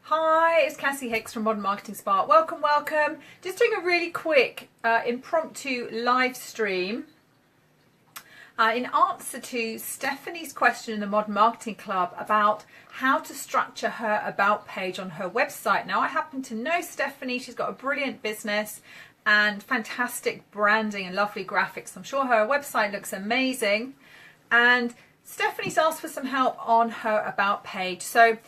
Hi, it's Cassie Hicks from Modern Marketing Spark. Welcome, welcome. Just doing a really quick impromptu live stream in answer to Stephanie's question in the Modern Marketing Club about how to structure her about page on her website. Now, I happen to know Stephanie. She's got a brilliant business and fantastic branding and lovely graphics. I'm sure her website looks amazing. And Stephanie's asked for some help on her about page. So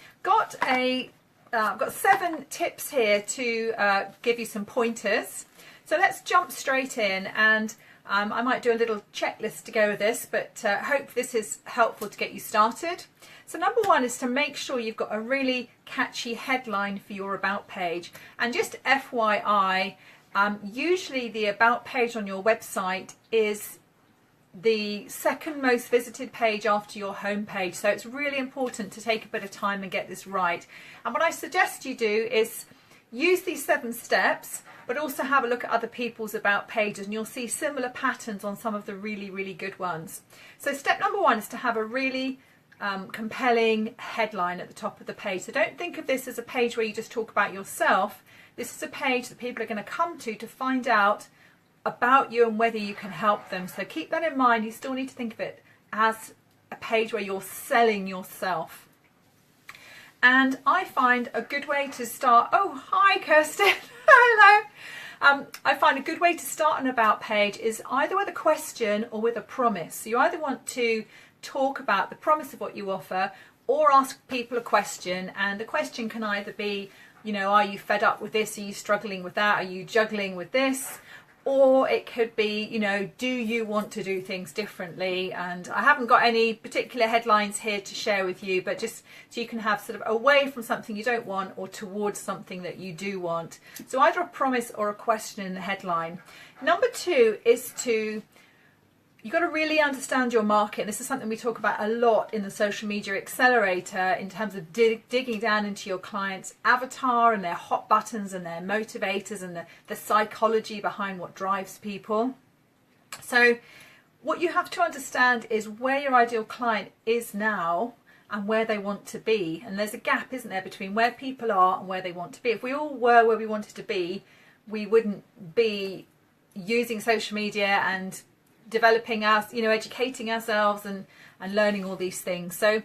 I've got 7 tips here to give you some pointers. So let's jump straight in, and I might do a little checklist to go with this, but hope this is helpful to get you started. So number 1 is to make sure you've got a really catchy headline for your about page. And just FYI, usually the about page on your website is the second most visited page after your home page, so it's really important to take a bit of time and get this right. And what I suggest you do is use these 7 steps, but also have a look at other people's about pages, and you'll see similar patterns on some of the really good ones. So step number 1 is to have a really compelling headline at the top of the page. So don't think of this as a page where you just talk about yourself. This is a page that people are going to come to find out about you and whether you can help them. So keep that in mind. You still need to think of it as a page where you're selling yourself. And I find a good way to start, oh hi Kirsten, hello. I find a good way to start an about page is either with a question or with a promise. So you either want to talk about the promise of what you offer or ask people a question, and the question can either be, you know, are you fed up with this? Are you struggling with that? Are you juggling with this? Or it could be, you know, do you want to do things differently? And I haven't got any particular headlines here to share with you, but just so you can have sort of away from something you don't want or towards something that you do want. So either a promise or a question in the headline. Number 2 is you've got to really understand your market. And this is something we talk about a lot in the Social Media Accelerator in terms of digging down into your client's avatar and their hot buttons and their motivators and the psychology behind what drives people. So what you have to understand is where your ideal client is now and where they want to be. And there's a gap, isn't there, between where people are and where they want to be. If we all were where we wanted to be, we wouldn't be using social media and developing us, you know, educating ourselves and learning all these things. So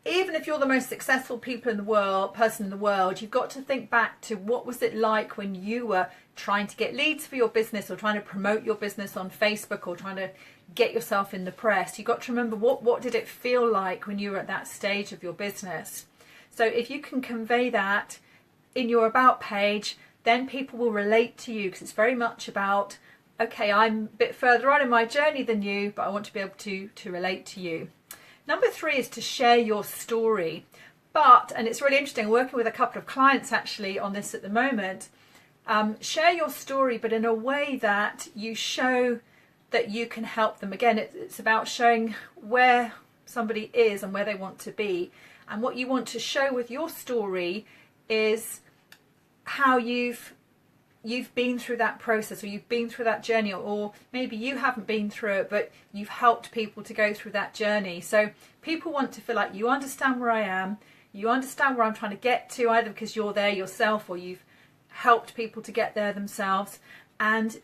even if you're the most successful person in the world, you've got to think back to what was it like when you were trying to get leads for your business or trying to promote your business on Facebook or trying to get yourself in the press. You've got to remember what did it feel like when you were at that stage of your business. So if you can convey that in your about page, then people will relate to you, because it's very much about, okay, I'm a bit further on in my journey than you, but I want to be able to relate to you. Number 3 is to share your story. And it's really interesting, working with a couple of clients actually on this at the moment, share your story, but in a way that you show that you can help them. Again, it's about showing where somebody is and where they want to be. And what you want to show with your story is how you've been through that process, or you've been through that journey, or maybe you haven't been through it, but you've helped people to go through that journey. So people want to feel like you understand where I am, you understand where I'm trying to get to, either because you're there yourself or you've helped people to get there themselves, and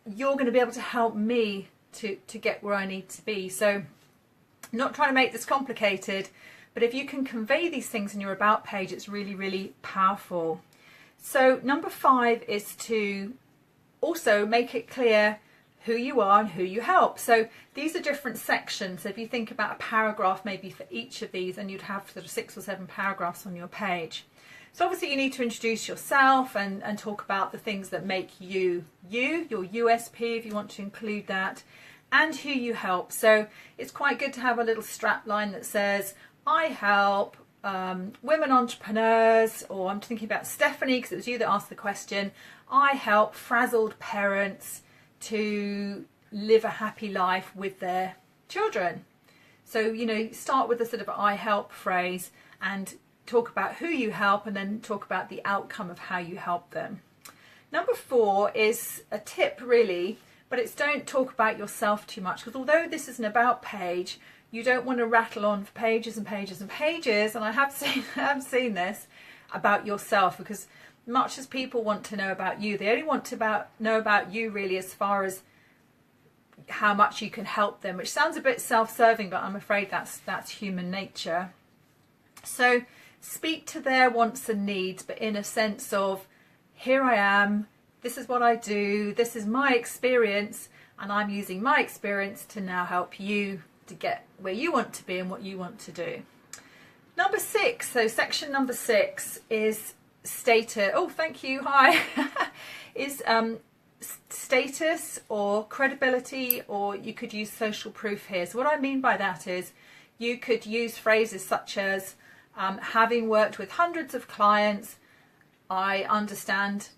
you're going to be able to help me to get where I need to be. So I'm not trying to make this complicated, but if you can convey these things in your about page, it's really powerful. So number 5 is to also make it clear who you are and who you help. So these are different sections. So if you think about a paragraph maybe for each of these, and you'd have sort of 6 or 7 paragraphs on your page. So obviously you need to introduce yourself and talk about the things that make you, your USP if you want to include that, and who you help. So it's quite good to have a little strap line that says, I help women entrepreneurs, or I'm thinking about Stephanie because it was you that asked the question, I help frazzled parents to live a happy life with their children. So, you know, start with a sort of I help phrase and talk about who you help, and then talk about the outcome of how you help them. Number 4 is a tip really, but it's don't talk about yourself too much, because although this is an about page, you don't want to rattle on for pages and pages and pages, and I have seen this, about yourself, because much as people want to know about you, they only want to know about you really as far as how much you can help them, which sounds a bit self-serving, but I'm afraid that's human nature. So speak to their wants and needs, but in a sense of, here I am, this is what I do, this is my experience, and I'm using my experience to now help you to get where you want to be and what you want to do. Number 6, so section number 6 is status. Oh, thank you, hi. Is status or credibility, or you could use social proof here. So what I mean by that is you could use phrases such as having worked with hundreds of clients, I understand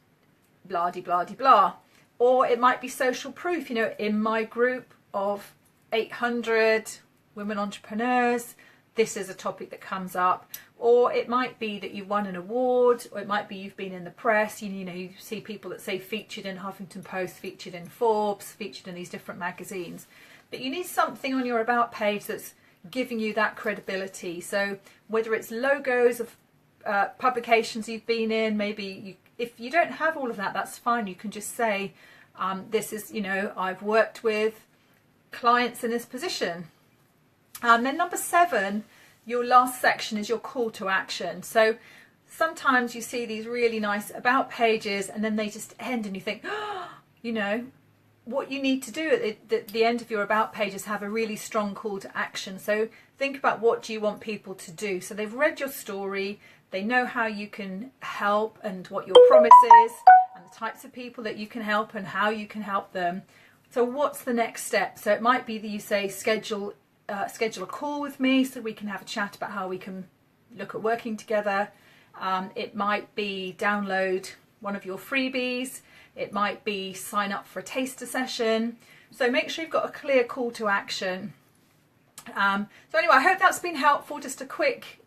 blah de blah de blah. Or it might be social proof, you know, in my group of 800 women entrepreneurs, this is a topic that comes up. Or it might be that you've won an award, or it might be you've been in the press. You know, you see people that say featured in Huffington Post, featured in Forbes, featured in these different magazines. But you need something on your about page that's giving you that credibility. So whether it's logos of publications you've been in, maybe if you don't have all of that, that's fine. You can just say, this is, you know, I've worked with clients in this position. And then number 7, your last section is your call to action. So sometimes you see these really nice about pages and then they just end and you think, oh, you know, what you need to do at the end of your about page is have a really strong call to action. So think about, what do you want people to do? So they've read your story, they know how you can help and what your promise is and the types of people that you can help and how you can help them. So what's the next step? So it might be that you say schedule a call with me so we can have a chat about how we can look at working together. It might be download one of your freebies. It might be sign up for a taster session. So make sure you've got a clear call to action. So anyway, I hope that's been helpful. Just a quick,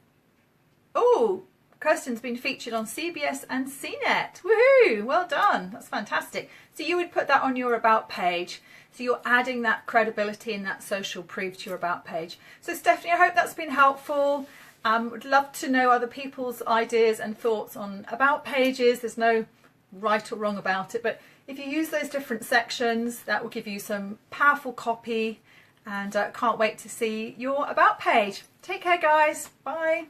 oh, Kirsten's been featured on CBS and CNET. Woohoo! Well done. That's fantastic. So you would put that on your about page. So you're adding that credibility and that social proof to your about page. So Stephanie, I hope that's been helpful. Would love to know other people's ideas and thoughts on about pages. There's no right or wrong about it, but if you use those different sections, that will give you some powerful copy, and can't wait to see your about page. Take care, guys. Bye.